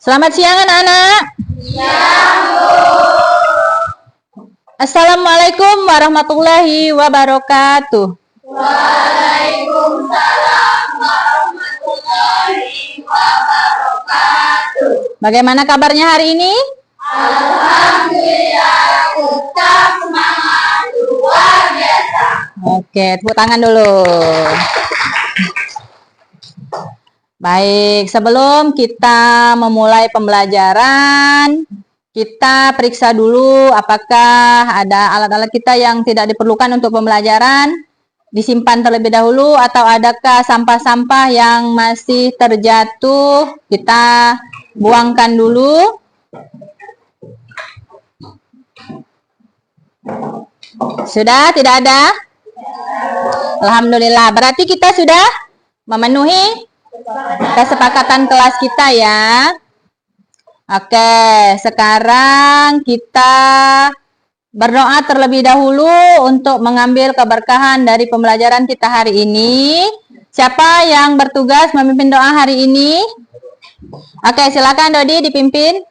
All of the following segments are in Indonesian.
Selamat siang anak-anak. Assalamualaikum warahmatullahi wabarakatuh. Waalaikumsalam warahmatullahi wabarakatuh. Bagaimana kabarnya hari ini? Alhamdulillah, tetap semangat luar biasa. Oke, tepuk tangan dulu. Baik, sebelum kita memulai pembelajaran, kita periksa dulu apakah ada alat-alat kita yang tidak diperlukan untuk pembelajaran, disimpan terlebih dahulu, atau adakah sampah-sampah yang masih terjatuh, kita buangkan dulu. Sudah? Tidak ada? Alhamdulillah, berarti kita sudah memenuhi kesepakatan kelas kita ya. Oke, sekarang kita berdoa terlebih dahulu untuk mengambil keberkahan dari pembelajaran kita hari ini. Siapa yang bertugas memimpin doa hari ini? Oke, silakan Dodi dipimpin.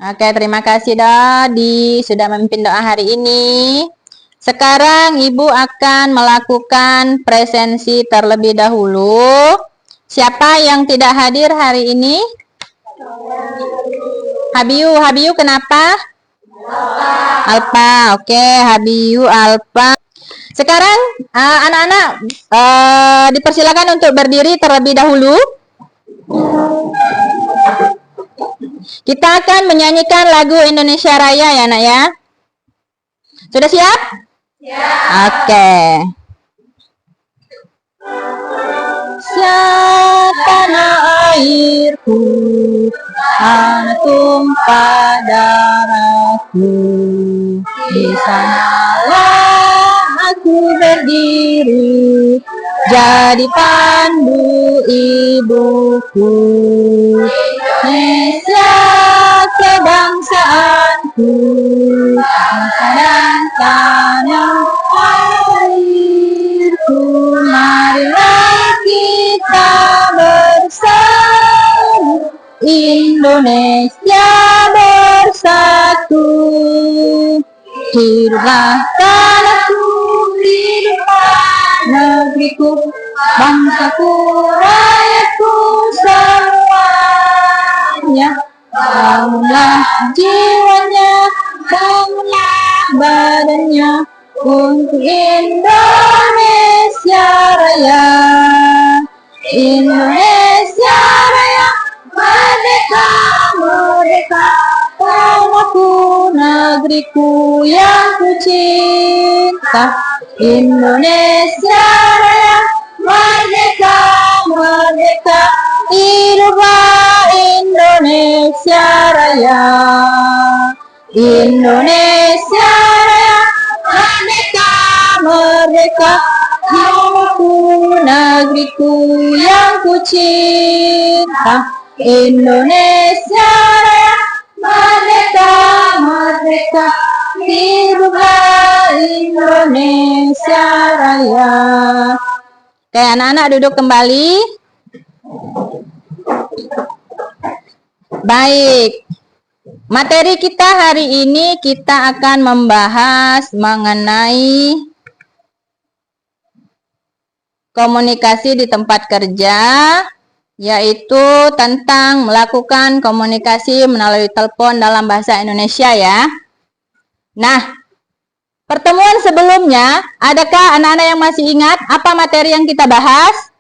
Oke, terima kasih Dodi sudah memimpin doa hari ini. Sekarang Ibu akan melakukan presensi terlebih dahulu. Siapa yang tidak hadir hari ini? Habiu kenapa? Alpa. Oke, Habiu, Alpa. Sekarang anak-anak dipersilakan untuk berdiri terlebih dahulu. Kita akan menyanyikan lagu Indonesia Raya ya, Nak ya. Sudah siap? Siap. Oke. Tanah airku, tanah tumpah darahku, di sanalah aku berdiri, jadi pandu ibuku. Indonesia kebangsaanku, bangsa dan tanah airku, marilah kita bersatu, Indonesia bersatu. Hiduplah tanahku, hiduplah negeriku, bangsaku, rakyatku semuanya. Bangunlah jiwanya, bangunlah badannya, untuk Indonesia Raya. Indonesia Raya, merdeka, merdeka, tanahku, negeriku yang ku cinta. Indonesia Raya, merdeka, merdeka, hiduplah Indonesia Raya. Indonesia Raya, merdeka, merdeka, hidupku, negeriku yang ku cinta. Indonesia Raya, merdeka, merdeka, hiduplah Indonesia Raya. Oke, anak-anak duduk kembali. Baik, materi kita hari ini kita akan membahas mengenai komunikasi di tempat kerja, yaitu tentang melakukan komunikasi melalui telepon dalam bahasa Indonesia ya. Nah, pertemuan sebelumnya, adakah anak-anak yang masih ingat apa materi yang kita bahas?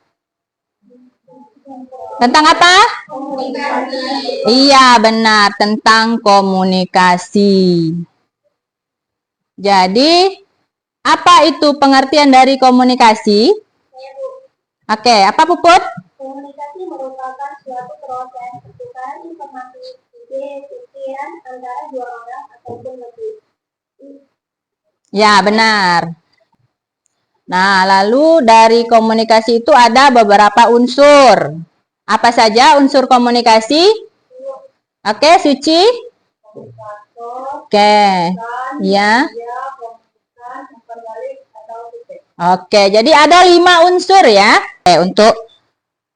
Tentang apa? Komunikasi. Iya, benar, tentang komunikasi. Jadi, apa itu pengertian dari komunikasi? Oke, apa Puput? Komunikasi merupakan suatu proses pertukaran informasi, ide, pikiran antara dua orang ataupun lebih. Ya, benar. Nah, lalu dari komunikasi itu ada beberapa unsur. Apa saja unsur komunikasi? Oke, Suci? telepon, Oke. Ya. dia memutuskan umpan balik atau titik. Oke, jadi ada 5 unsur ya. Untuk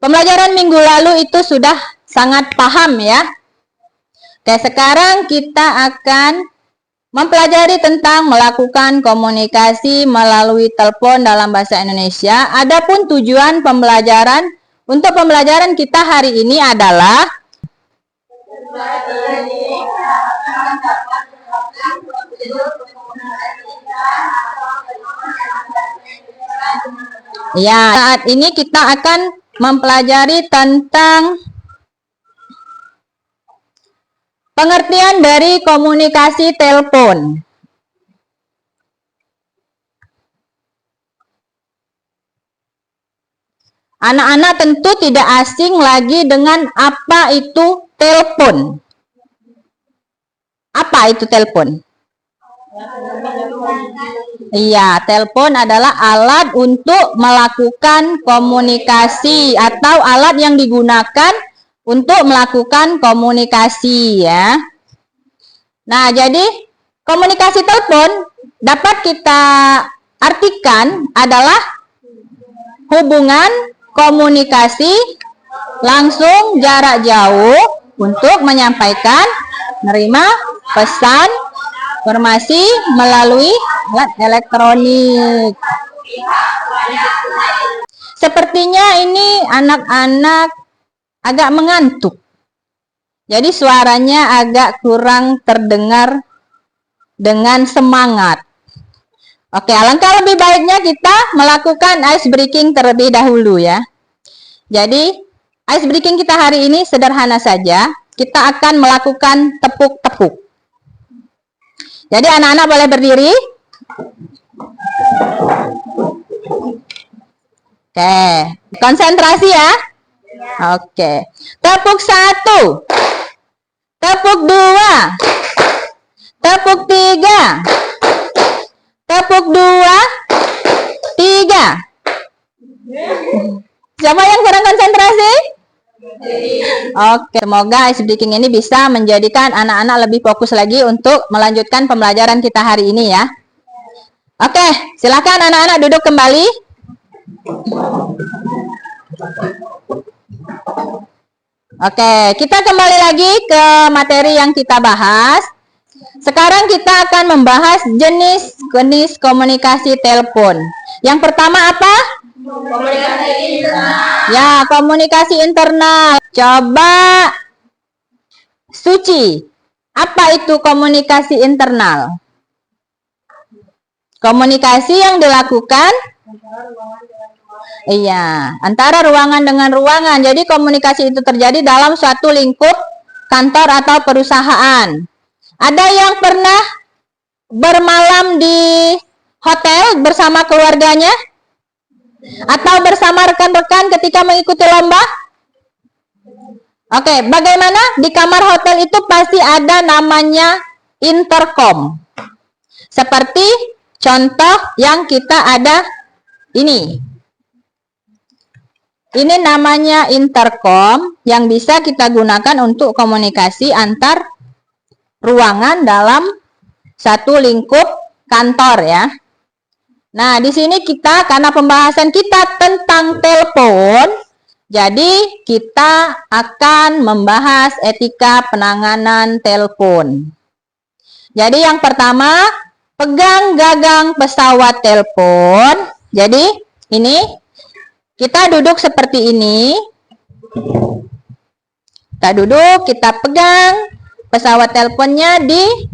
pembelajaran minggu lalu itu sudah sangat paham ya. Oke, sekarang kita akan mempelajari tentang melakukan komunikasi melalui telepon dalam bahasa Indonesia. Adapun tujuan pembelajaran untuk pembelajaran kita hari ini adalah ya, saat ini kita akan mempelajari tentang pengertian dari komunikasi telepon. Anak-anak tentu tidak asing lagi dengan apa itu telepon. Apa itu telepon? Iya, telepon adalah alat untuk melakukan komunikasi atau alat yang digunakan untuk melakukan komunikasi ya. Nah, jadi komunikasi telepon dapat kita artikan adalah hubungan komunikasi langsung jarak jauh untuk menyampaikan, menerima pesan, informasi melalui alat elektronik. Sepertinya ini anak-anak agak mengantuk. Jadi suaranya agak kurang terdengar dengan semangat. Oke, alangkah lebih baiknya kita melakukan ice breaking terlebih dahulu ya. Jadi, ice breaking kita hari ini sederhana saja. Kita akan melakukan tepuk-tepuk. Jadi, anak-anak boleh berdiri. Oke, konsentrasi ya. Oke, tepuk 1, tepuk 2, tepuk 3, tepuk 2, 3. Siapa yang kurang konsentrasi? Oke, semoga ice breaking ini bisa menjadikan anak-anak lebih fokus lagi untuk melanjutkan pembelajaran kita hari ini ya. Oke, silakan anak-anak duduk kembali. Oke, kita kembali lagi ke materi yang kita bahas. Sekarang kita akan membahas jenis-jenis komunikasi telepon. Yang pertama apa? Komunikasi internal. Ya, komunikasi internal. Coba Suci, apa itu komunikasi internal? Komunikasi yang dilakukan antara ruangan dengan ruangan. Jadi komunikasi itu terjadi dalam suatu lingkup kantor atau perusahaan. Ada yang pernah bermalam di hotel bersama keluarganya? Atau bersama rekan-rekan ketika mengikuti lomba? Oke, bagaimana? Di kamar hotel itu pasti ada namanya intercom. Seperti contoh yang kita ada ini. Ini namanya intercom yang bisa kita gunakan untuk komunikasi antar ruangan dalam satu lingkup kantor ya. Nah, di sini kita karena pembahasan kita tentang telepon, jadi kita akan membahas etika penanganan telepon. Jadi yang pertama, pegang gagang pesawat telepon. Jadi ini kita duduk seperti ini. Kita duduk, kita pegang pesawat teleponnya di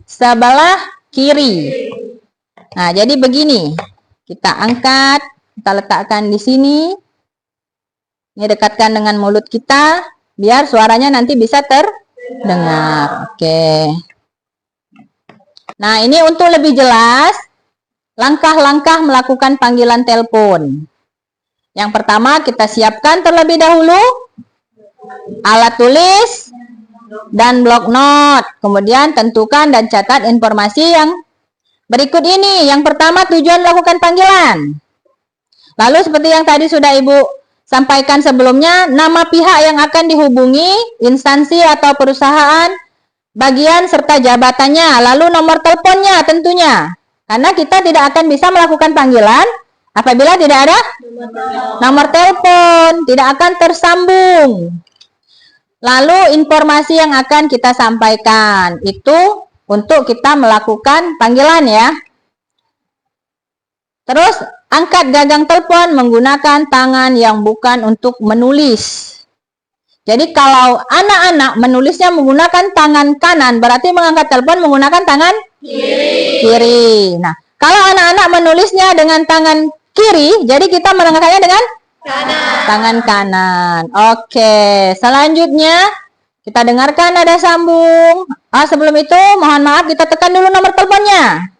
sebelah kiri. Nah, jadi begini. Kita angkat, kita letakkan di sini. Ini dekatkan dengan mulut kita, biar suaranya nanti bisa terdengar. Oke. Nah, ini untuk lebih jelas, langkah-langkah melakukan panggilan telepon. Yang pertama, kita siapkan terlebih dahulu alat tulis dan blok not. Kemudian tentukan dan catat informasi yang berikut ini. Yang pertama, tujuan melakukan panggilan. Lalu seperti yang tadi sudah Ibu sampaikan sebelumnya, nama pihak yang akan dihubungi, instansi atau perusahaan, bagian serta jabatannya, lalu nomor teleponnya tentunya. Karena kita tidak akan bisa melakukan panggilan apabila tidak ada nomor telepon, tidak akan tersambung. Lalu informasi yang akan kita sampaikan itu untuk kita melakukan panggilan ya. Terus angkat gagang telepon menggunakan tangan yang bukan untuk menulis. Jadi kalau anak-anak menulisnya menggunakan tangan kanan, berarti mengangkat telepon menggunakan tangan kiri. Nah, kalau anak-anak menulisnya dengan tangan kiri, jadi kita mengangkatnya dengan tangan kanan. Oke, selanjutnya kita dengarkan nada sambung. Sebelum itu, mohon maaf kita tekan dulu nomor teleponnya.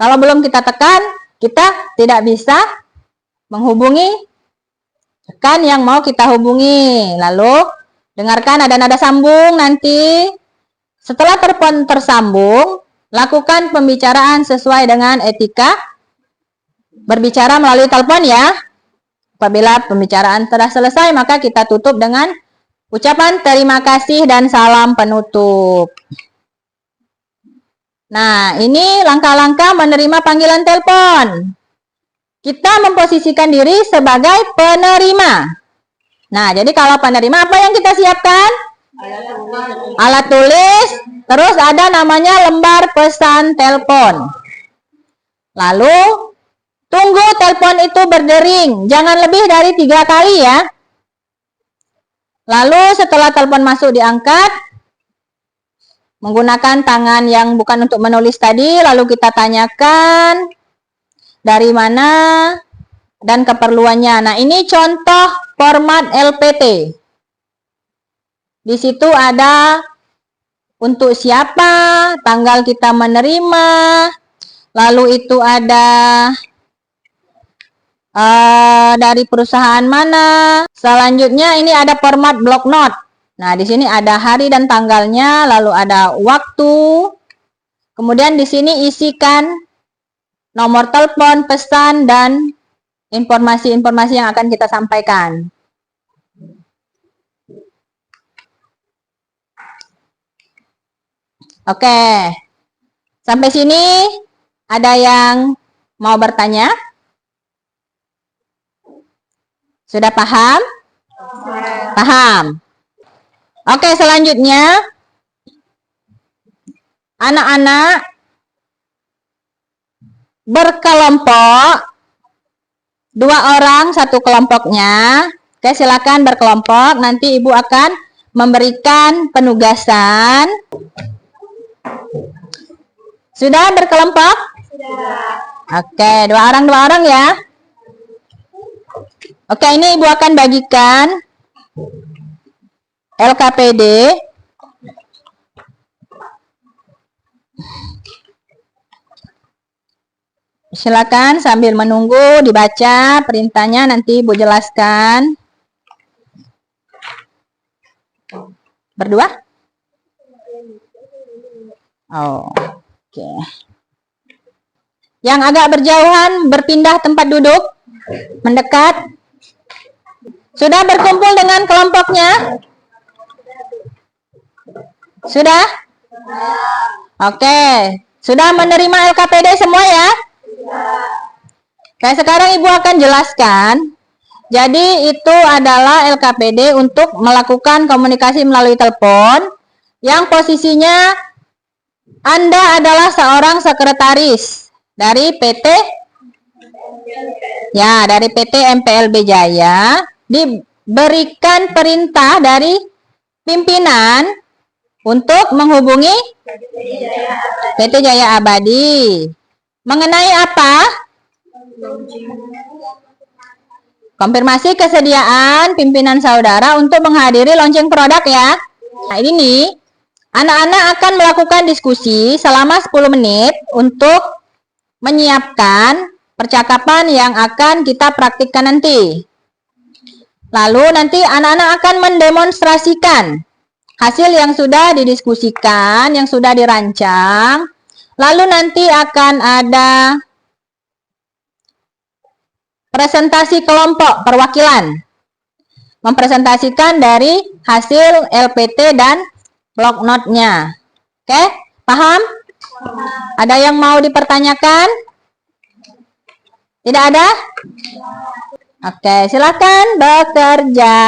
Kalau belum kita tekan, kita tidak bisa menghubungi rekan yang mau kita hubungi. Lalu dengarkan ada nada sambung nanti. Setelah telepon tersambung, lakukan pembicaraan sesuai dengan etika berbicara melalui telepon ya. Apabila pembicaraan telah selesai, maka kita tutup dengan ucapan terima kasih dan salam penutup. Nah, ini langkah-langkah menerima panggilan telepon. Kita memposisikan diri sebagai penerima. Nah, jadi kalau penerima apa yang kita siapkan? Alat tulis. Terus ada namanya lembar pesan telepon. Lalu, tunggu telepon itu berdering. Jangan lebih dari 3 kali ya. Lalu setelah telepon masuk diangkat. Menggunakan tangan yang bukan untuk menulis tadi. Lalu kita tanyakan dari mana dan keperluannya. Nah, ini contoh format LPT. Di situ ada untuk siapa, tanggal kita menerima, lalu itu ada dari perusahaan mana. Selanjutnya ini ada format block note. Nah, di sini ada hari dan tanggalnya, lalu ada waktu. Kemudian di sini isikan nomor telepon, pesan, dan informasi-informasi yang akan kita sampaikan. Oke, sampai sini ada yang mau bertanya? Sudah paham? Paham. Oke, selanjutnya anak-anak berkelompok, 2 orang satu kelompoknya. Oke, silakan berkelompok. Nanti ibu akan memberikan penugasan. Sudah berkelompok? Sudah. Oke, 2 orang ya. Oke, ini ibu akan bagikan LKPD. Silakan sambil menunggu dibaca perintahnya, nanti ibu jelaskan. Berdua? Oh, oke. Yang agak berjauhan berpindah tempat duduk, mendekat. Sudah berkumpul dengan kelompoknya? Sudah? Oke. Sudah menerima LKPD semua ya? Oke, sekarang ibu akan jelaskan. Jadi itu adalah LKPD untuk melakukan komunikasi melalui telepon yang posisinya Anda adalah seorang sekretaris dari PT MPLB Jaya, diberikan perintah dari pimpinan untuk menghubungi PT Jaya Abadi. Mengenai apa? Konfirmasi kesediaan pimpinan saudara untuk menghadiri launching produk ya. Nah, ini nih, anak-anak akan melakukan diskusi selama 10 menit untuk menyiapkan percakapan yang akan kita praktikkan nanti. Lalu nanti anak-anak akan mendemonstrasikan hasil yang sudah didiskusikan, yang sudah dirancang. Lalu nanti akan ada presentasi kelompok perwakilan. Mempresentasikan dari hasil LPT dan block note-nya. Oke, paham? Ada yang mau dipertanyakan? Tidak ada? Oke, silakan bekerja.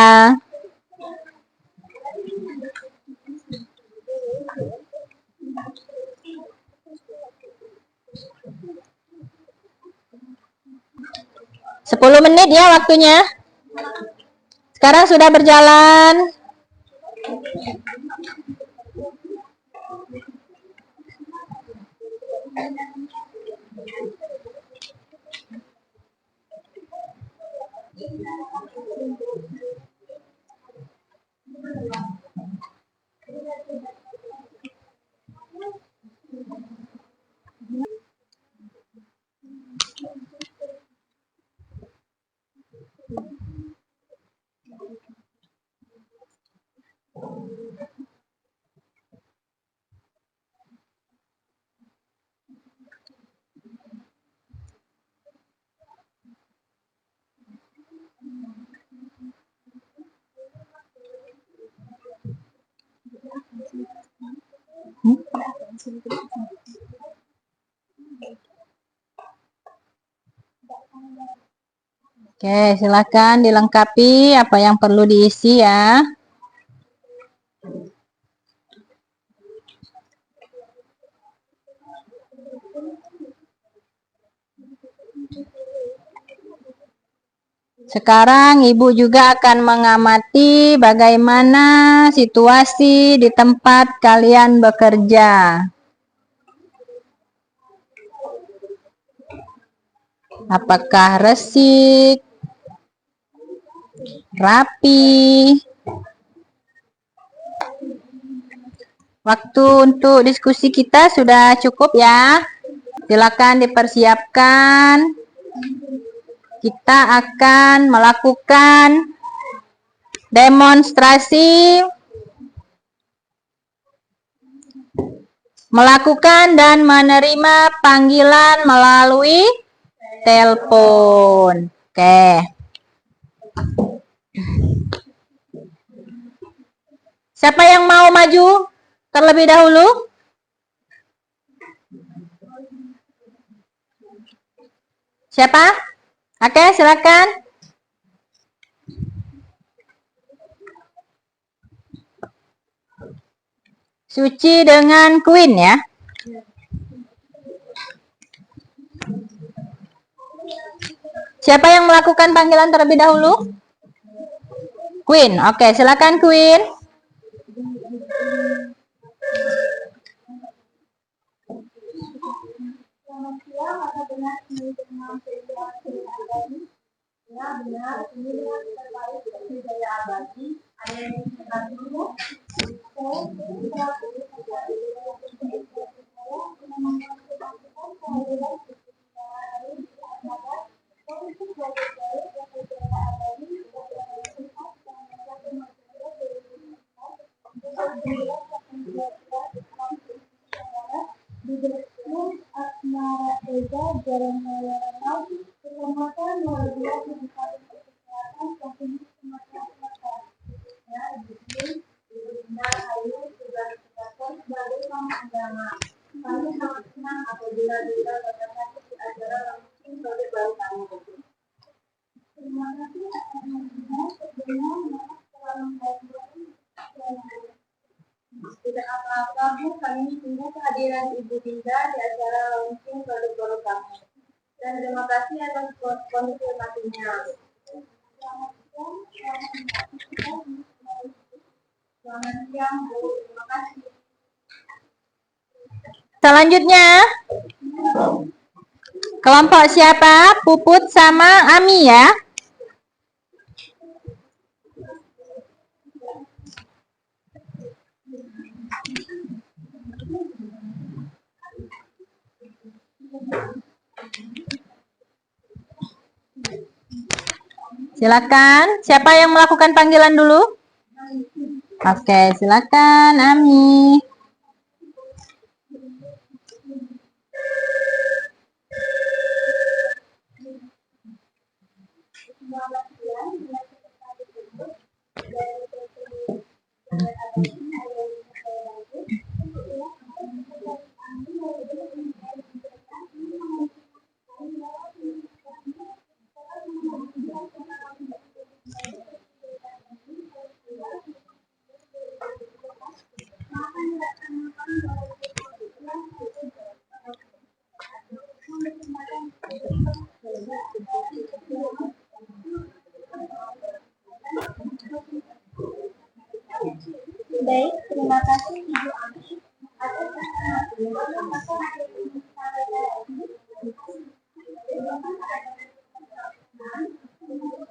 Sepuluh menit ya waktunya. Sekarang sudah berjalan. Oke, silakan dilengkapi apa yang perlu diisi ya. Sekarang Ibu juga akan mengamati bagaimana situasi di tempat kalian bekerja. Apakah resik, rapi? Waktu untuk diskusi kita sudah cukup ya. Silakan dipersiapkan. Kita akan melakukan demonstrasi, melakukan dan menerima panggilan melalui telepon. Oke. Siapa yang mau maju terlebih dahulu? Siapa? Oke, silakan. Suci dengan Queen ya. Siapa yang melakukan panggilan terlebih dahulu? Queen. Oke, silakan Queen. Selamat siang, apa benar ini dengan ya benar, ini dengan terkait budaya abadi. Ada yang diceritakan dulu. Asmara Ega Jalan Raya Renau Kecamatan Mulia Kabupaten Kesehatan Provinsi Sumatera Selatan. Ya, di sini Ibu Dinda Ayu sudah ditetapkan sebagai tamu agama. Kami sangat senang apabila Dinda berkata di acara langsung sebagai baru tamu. Terima kasih atas menonton. Sebelumnya maaf telah mengganggu. Tidak apa-apa Bu, kami tunggu kehadiran Ibu Dinda di acara launching produk-produk kami. Dan terima kasih atas konfirmasinya. Selamat siang Bu, terima kasih. Selanjutnya, kelompok siapa? Puput sama Ami ya. Silakan. Siapa yang melakukan panggilan dulu? Oke, silakan Ami.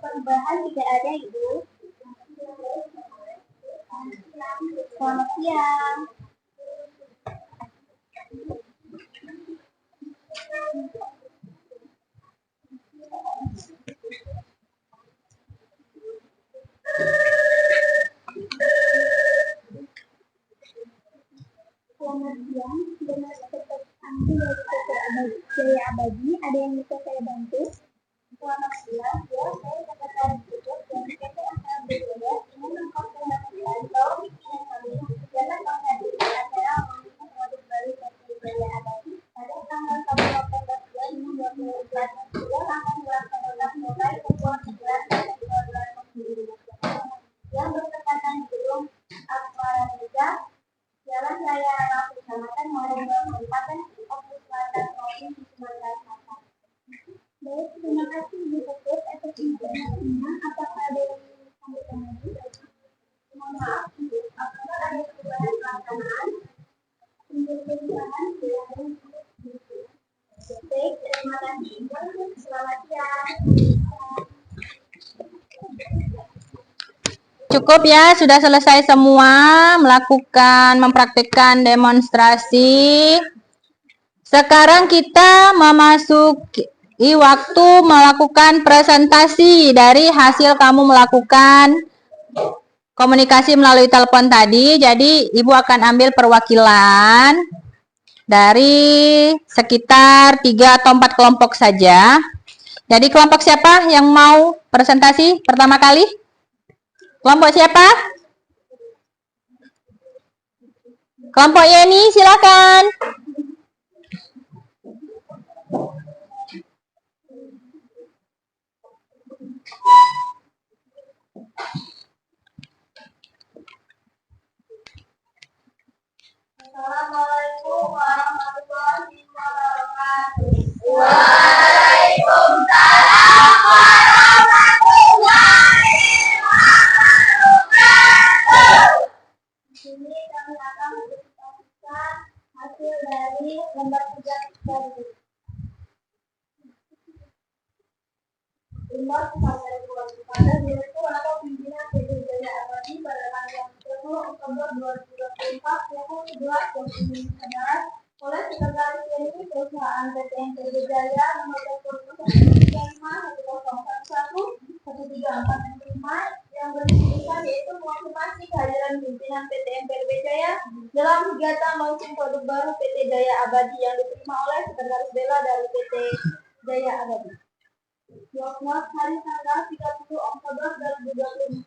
Perubahan tidak ada, Ibu. Selamat siang. Selamat siang, dengan sekretaris Andi dari PT Jaya Abadi, ada yang bisa saya bantu? Selamat siang, ya, saya sekretaris tugas dari PT Asal Jaya ingin mengkonfirmasi atau ingin kami dalam menghadiri acara launching produk baru PT Jaya Abadi pada tanggal 1 November 2024 yang akan dilaksanakan mulai pukul 11 sampai 12 yang bertepatan di gedung Asmara Mega, Jalan Raya Ranau, Kecamatan Morejo, Kabupaten Oku Selatan, Provinsi Sumatera Selatan. Baik, terima kasih Ibu Ketua atas informasinya. Apakah ada yang ingin disampaikan lagi? Mohon maaf, Ibu, apakah ada perubahan pelaksanaan? Untuk perubahan, silakan. Baik, terima kasih Ibu. Selamat siang. Cukup ya, sudah selesai semua mempraktikkan demonstrasi. Sekarang kita memasuki waktu melakukan presentasi dari hasil kamu melakukan komunikasi melalui telepon tadi. Jadi, Ibu akan ambil perwakilan dari sekitar 3 atau 4 kelompok saja. Jadi, kelompok siapa yang mau presentasi pertama kali? Kelompok siapa? Kelompok Yeni, silakan. Assalamualaikum warahmatullahi wabarakatuh. Waalaikumsalam warahmatullahi wabarakatuh. Di sini kami akan mempresentasikan hasil dari lembar tugas baru. Lembar sampai kepada Direktur atau Pimpinan PT Jaya Abadi pada tanggal 10 Oktober 2024 pukul 11.29 oleh Sekretaris Yeni Perusahaan PT NTB Jaya nomor telepon 135-101-13465 yang berisikan yaitu mengonfirmasi kehadiran pimpinan PT NTB Jaya dalam kegiatan launching produk baru PT Jaya Abadi yang diterima oleh Sekretaris Bela dari PT Jaya Abadi. Jawab hari tanggal 30 Oktober 2024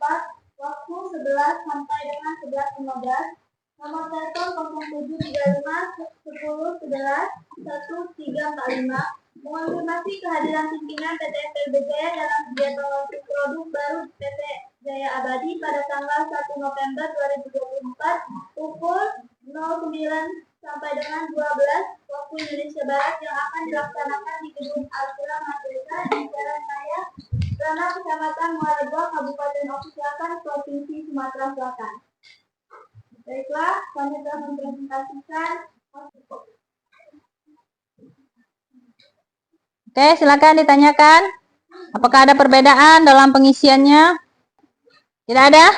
waktu 11 sampai dengan 11.15. Nomor telepon 0735 10 11 1345 mengonfirmasi kehadiran pimpinan PT NTB Jaya dalam kegiatan launching produk baru PT Jaya Abadi pada tanggal 1 November 2024 pukul 09 sampai dengan 12 waktu Indonesia Barat yang akan dilaksanakan di Gedung Alkira Merdeka di Jalan Raya Ranau, Kecamatan Morejo, Kabupaten Oku Selatan, Provinsi Sumatera Selatan. Baiklah, kami telah mempresentasikan. Oke, silakan ditanyakan. Apakah ada perbedaan dalam pengisiannya? Tidak ada?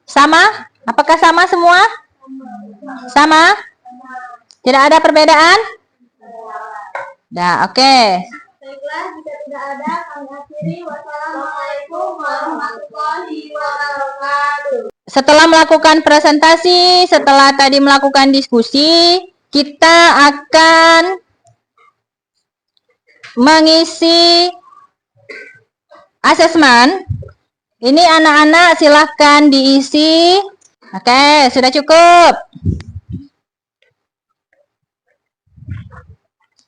Sama? Apakah sama semua? Sama? Tidak ada perbedaan? Nah, oke. Baiklah, jika tidak ada, kami akhiri. Wassalamualaikum warahmatullahi wabarakatuh. Setelah melakukan presentasi, setelah tadi melakukan diskusi, kita akan mengisi asesmen. Ini anak-anak silahkan diisi. Oke, sudah cukup.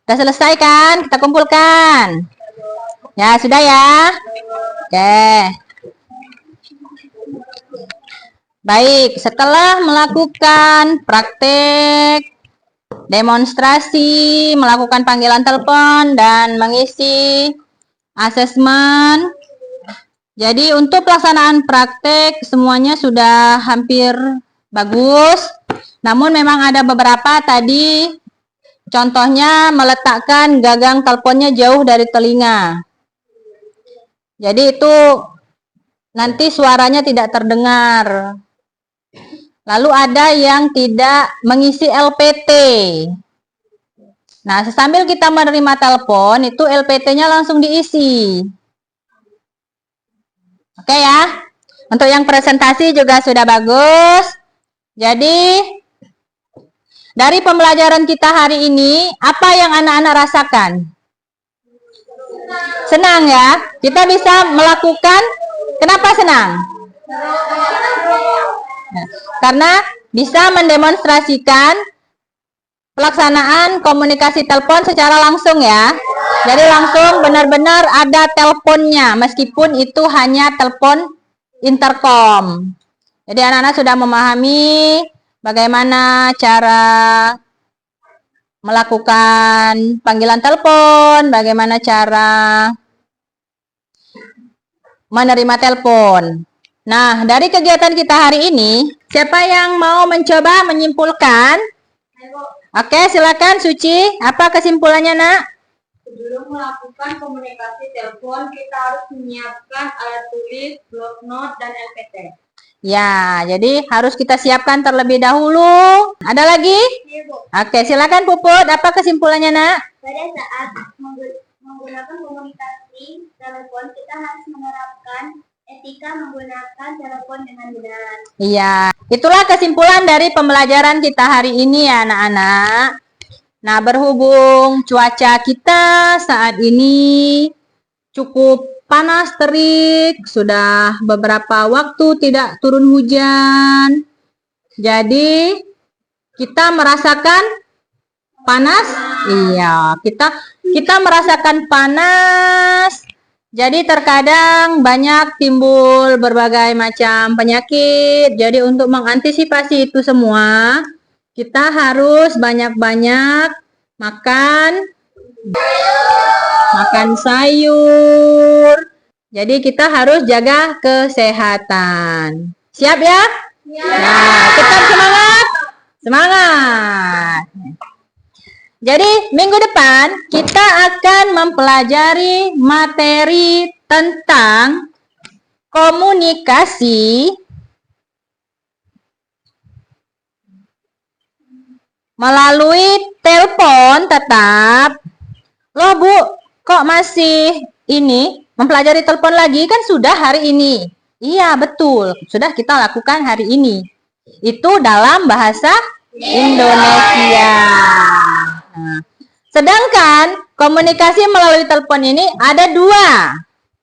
Sudah selesai kan? Kita kumpulkan. Ya, sudah ya. Oke. Baik, setelah melakukan praktek, demonstrasi, melakukan panggilan telepon, dan mengisi asesmen. Jadi untuk pelaksanaan praktek semuanya sudah hampir bagus. Namun memang ada beberapa tadi, contohnya meletakkan gagang teleponnya jauh dari telinga. Jadi itu nanti suaranya tidak terdengar. Lalu ada yang tidak mengisi LPT. Nah, sambil kita menerima telepon, itu LPT-nya langsung diisi. Oke ya. Untuk yang presentasi juga sudah bagus. Jadi, dari pembelajaran kita hari ini, apa yang anak-anak rasakan? Senang ya? Kita bisa melakukan, kenapa senang? Nah, karena bisa mendemonstrasikan pelaksanaan komunikasi telepon secara langsung ya. Jadi langsung benar-benar ada teleponnya, meskipun itu hanya telepon intercom. Jadi anak-anak sudah memahami bagaimana cara melakukan panggilan telepon, bagaimana cara menerima telepon. Nah, dari kegiatan kita hari ini, siapa yang mau mencoba menyimpulkan? Oke, silakan Suci. Apa kesimpulannya, Nak? Sebelum melakukan komunikasi telepon, kita harus menyiapkan alat tulis, blok not, dan LPT. Ya, jadi harus kita siapkan terlebih dahulu. Ada lagi? Iya, Bu. Oke, silakan Puput. Apa kesimpulannya, Nak? Pada saat menggunakan komunikasi telepon, kita harus menerapkan etika menggunakan telepon dengan benar. Iya, itulah kesimpulan dari pembelajaran kita hari ini ya, anak-anak. Nah, berhubung cuaca kita saat ini cukup panas terik, sudah beberapa waktu tidak turun hujan. Jadi, kita merasakan panas? Iya, kita merasakan panas. Jadi terkadang banyak timbul berbagai macam penyakit. Jadi untuk mengantisipasi itu semua, kita harus banyak-banyak makan sayur. Jadi kita harus jaga kesehatan. Siap ya? Nah, tetap semangat. Semangat. Jadi minggu depan kita akan mempelajari materi tentang komunikasi melalui telepon tetap. Loh Bu, kok masih ini mempelajari telepon lagi? Kan sudah hari ini. Iya betul, sudah kita lakukan hari ini. Itu dalam bahasa Indonesia. Nah, sedangkan komunikasi melalui telepon ini ada dua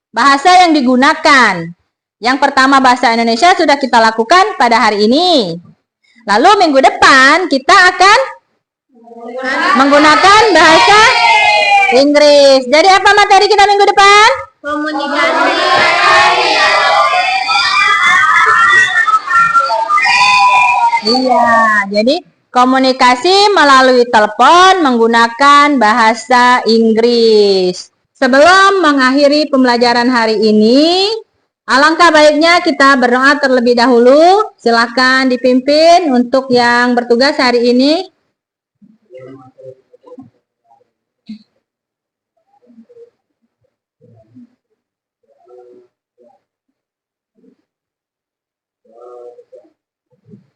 bahasa yang digunakan. Yang pertama bahasa Indonesia sudah kita lakukan pada hari ini. Lalu minggu depan kita akan menggunakan bahasa Inggris. Jadi apa materi kita minggu depan? Komunikasi. Iya, jadi komunikasi melalui telepon menggunakan bahasa Inggris. Sebelum mengakhiri pembelajaran hari ini, alangkah baiknya kita berdoa terlebih dahulu. Silakan dipimpin untuk yang bertugas hari ini.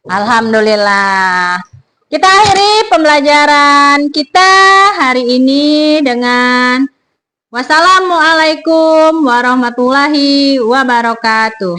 Alhamdulillah. Kita akhiri pembelajaran kita hari ini dengan wassalamualaikum warahmatullahi wabarakatuh.